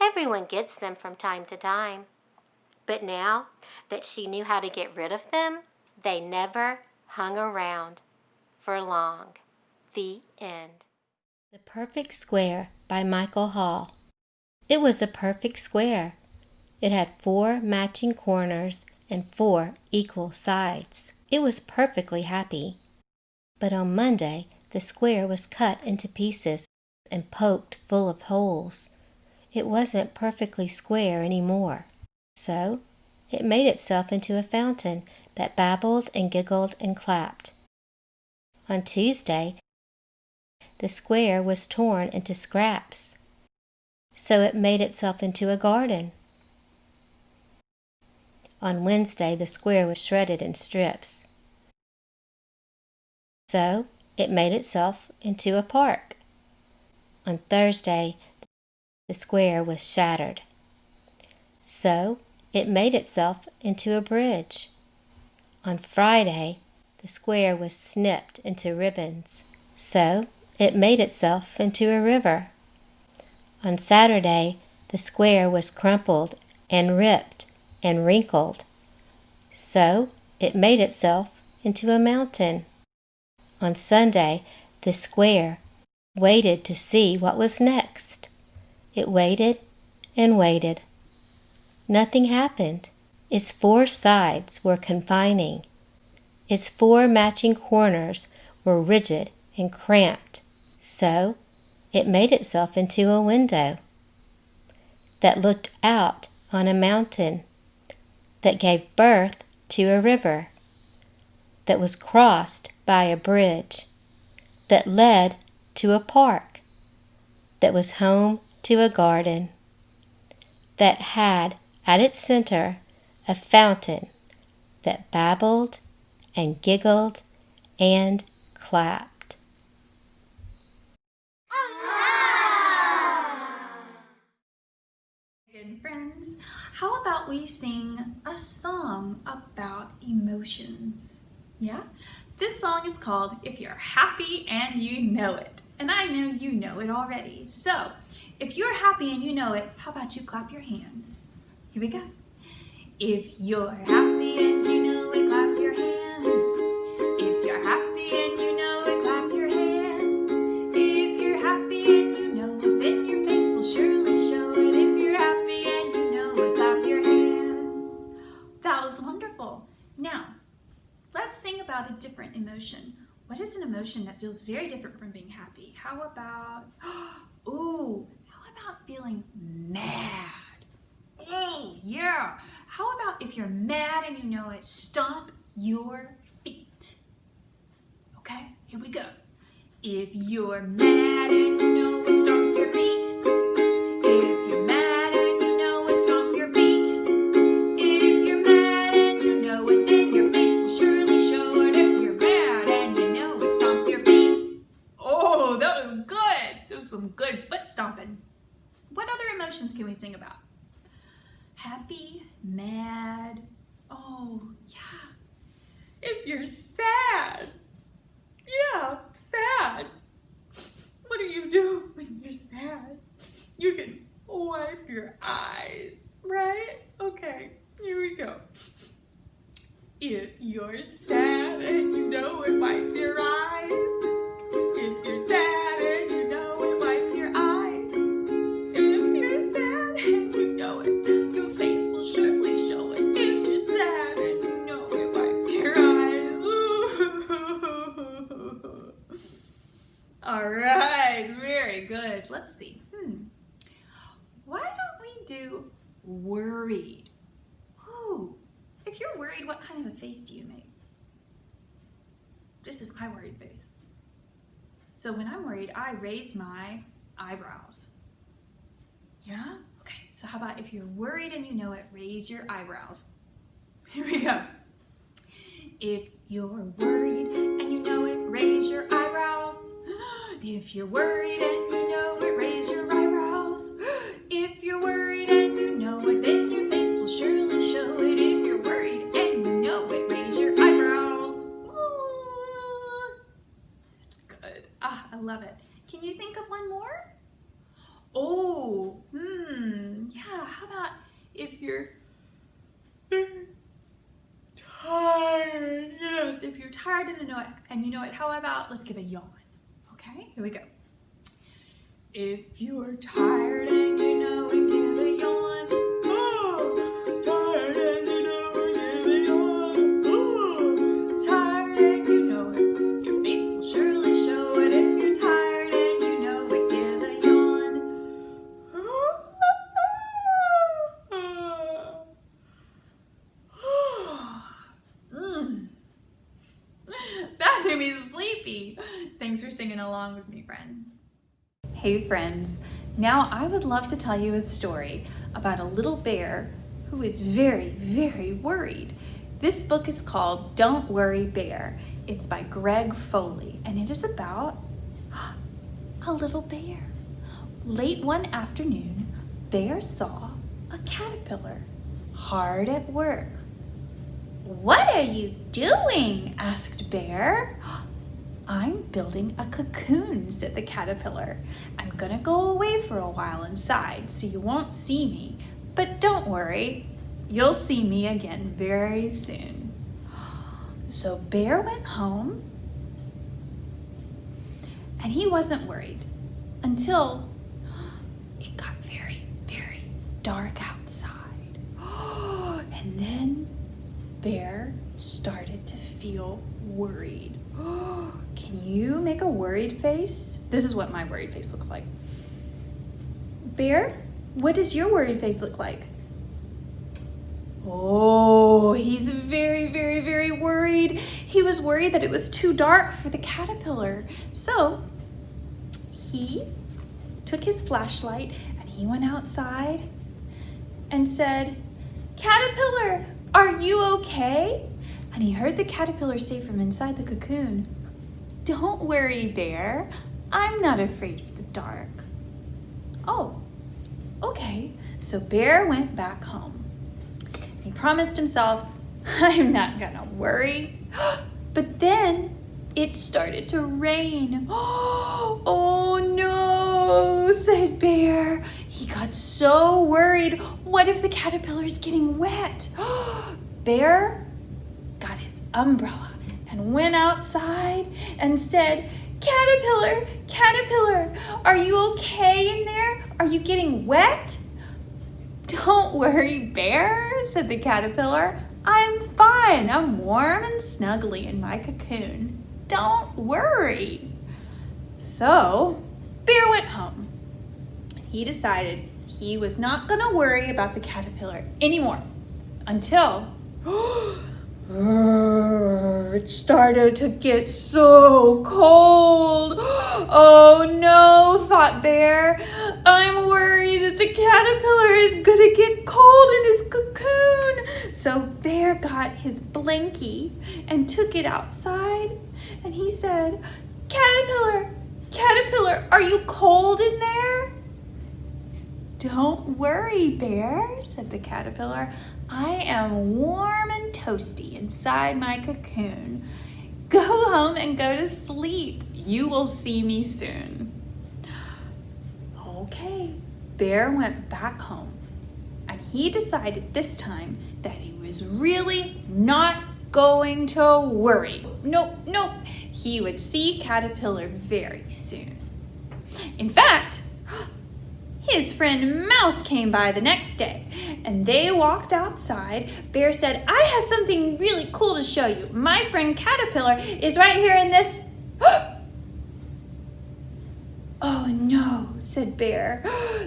Everyone gets them from time to time. But now that she knew how to get rid of them, they never hung around for long. The end. The Perfect Square by Michael Hall. It was a perfect square. It had 4 matching corners and 4 equal sides. It was perfectly happy. But on Monday, the square was cut into pieces and poked full of holes. It wasn't perfectly square any more. So it made itself into a fountain that babbled and giggled and clapped. On Tuesday, the square was torn into scraps. So it made itself into a garden. On Wednesday, the square was shredded in strips. So it made itself into a park. On Thursday, the square was shattered. So it made itself into a bridge. On Friday, the square was snipped into ribbons. So it made itself into a river. On Saturday, the square was crumpled and ripped and wrinkled. So it made itself into a mountain. On Sunday, the square waited to see what was next. It waited and waited. Nothing happened. Its 4 sides were confining. Its 4 matching corners were rigid and cramped. So it made itself into a window that looked out on a mountain, that gave birth to a river, that was crossed by a bridge, that led to a park, that was home to a garden, that had at its center a fountain that babbled and giggled and clapped. Good friends, how about we sing a song about emotions? Yeah? This song is called If You're Happy and You Know It. And I know you know it already. So, if you're happy and you know it, how about you clap your hands? Here we go. If you're happy and you know it, clap your hands. If you're happy and you know it, clap your hands. If you're happy and you know it, then your face will surely show it. If you're happy and you know it, clap your hands. That was wonderful. Now, let's sing about a different emotion. What is an emotion that feels very different from being happy? How about, how about feeling mad? Oh, yeah. How about if you're mad and you know it, stomp your feet. Okay, here we go. If you're mad and you know it, stomp your feet. If you're mad and you know it, stomp your feet. If you're mad and you know it, then your face will surely show it. If you're mad and you know it, stomp your feet. Oh, that was good. That was some good foot stomping. What other emotions can we sing about? Happy, mad, oh yeah. If you're sad, yeah, sad. What do you do when you're sad? You can wipe your eyes, right? Okay, here we go. If you're sad and you know it, wipe your eyes. If you're sad and you know it, wipe your eyes. If you're sad and you know it, your face will surely show it. If you're sad and you know it, wipe your eyes. Ooh. All right, very good. Let's see. Why don't we do worried? Ooh. If you're worried, what kind of a face do you make? This is my worried face. So when I'm worried, I raise my eyebrows. Yeah? Okay, so how about if you're worried and you know it, raise your eyebrows. Here we go. If you're worried and you know it, raise your eyebrows. If you're worried and you know it, raise your eyebrows. If you're worried and you know it, then your face will surely show it. If you're worried and you know it, raise your eyebrows. Ooh. That's good. I love it. Can you think of one more? Oh, you're tired. Yes, if you're tired and you know it, how about let's give a yawn. Okay, here we go. If you're tired and you know it, give a yawn. Oh, tired and you know it, give a yawn. Oh, tired and you know it. Your face will surely show it. If you're tired and you know it, give a yawn. That made me sleepy. Thanks for singing along with me, friends. Hey friends, now I would love to tell you a story about a little bear who is very, very worried. This book is called Don't Worry Bear. It's by Greg Foley, and it is about a little bear. Late one afternoon, Bear saw a caterpillar hard at work. "What are you doing?" asked Bear. "I'm building a cocoon," said the caterpillar. "I'm gonna go away for a while inside so you won't see me, but don't worry, you'll see me again very soon." So Bear went home, and he wasn't worried until it got very, very dark outside. And then Bear started to feel worried. Can you make a worried face? This is what my worried face looks like. Bear, what does your worried face look like? Oh, he's very, very, very worried. He was worried that it was too dark for the caterpillar. So he took his flashlight and he went outside and said, "Caterpillar, are you okay?" And he heard the caterpillar say from inside the cocoon, "Don't worry, Bear. I'm not afraid of the dark." Oh, okay. So Bear went back home. He promised himself, "I'm not gonna worry." But then it started to rain. "Oh no," said Bear. He got so worried. What if the caterpillar's getting wet? Bear got his umbrella and went outside and said, "Caterpillar, caterpillar, are you okay in there? Are you getting wet?" "Don't worry, Bear," said the caterpillar. "I'm fine. I'm warm and snuggly in my cocoon. Don't worry." So Bear went home. He decided he was not going to worry about the caterpillar anymore until it started to get so cold. "Oh no," thought Bear. "I'm worried that the caterpillar is gonna get cold in his cocoon." So Bear got his blankie and took it outside and he said, "Caterpillar, caterpillar, are you cold in there?" "Don't worry, Bear," said the caterpillar. "I am warm and toasty inside my cocoon. Go home and go to sleep. You will see me soon." Okay, Bear went back home, and he decided this time that he was really not going to worry. Nope, he would see Caterpillar very soon. In fact, his friend Mouse came by the next day, and they walked outside. Bear said, "I have something really cool to show you. My friend Caterpillar is right here in this..." "Oh no," said Bear.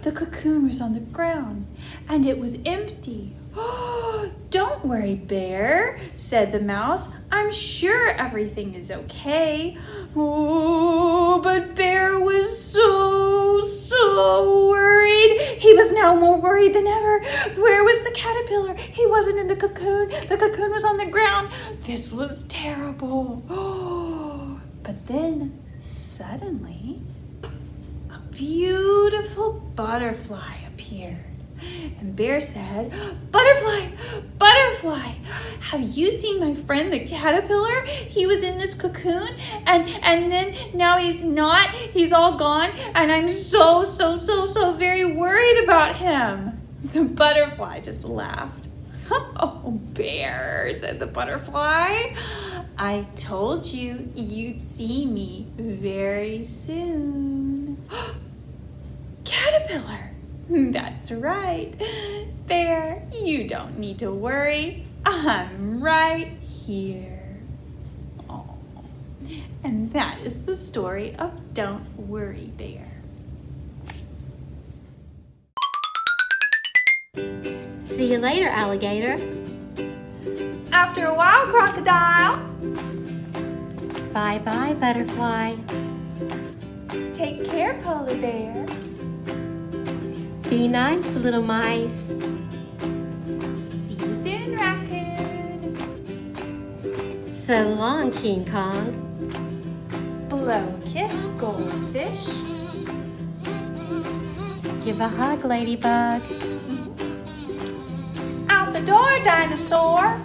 The cocoon was on the ground, and it was empty. "Don't worry, Bear," said the mouse. "I'm sure everything is okay." Oh, but Bear was so worried. He was now more worried than ever. Where was the caterpillar? He wasn't in the cocoon. The cocoon was on the ground. This was terrible. But then, suddenly, a beautiful butterfly appeared. And Bear said, "Butterfly, butterfly, have you seen my friend the caterpillar? He was in this cocoon and then now he's not, he's all gone, and I'm so very worried about him." The butterfly just laughed. Oh, bear, said the butterfly. I told you you'd see me very soon. Caterpillar, that's right. Bear, you don't need to worry. I'm right here. Oh. And that is the story of Don't Worry, Bear. See you later, alligator. After a while, crocodile. Bye-bye, butterfly. Take care, polar bear. Be nice, little mice. See you soon, raccoon. So long, King Kong. Blow a kiss, goldfish. Give a hug, ladybug. Out the door, dinosaur.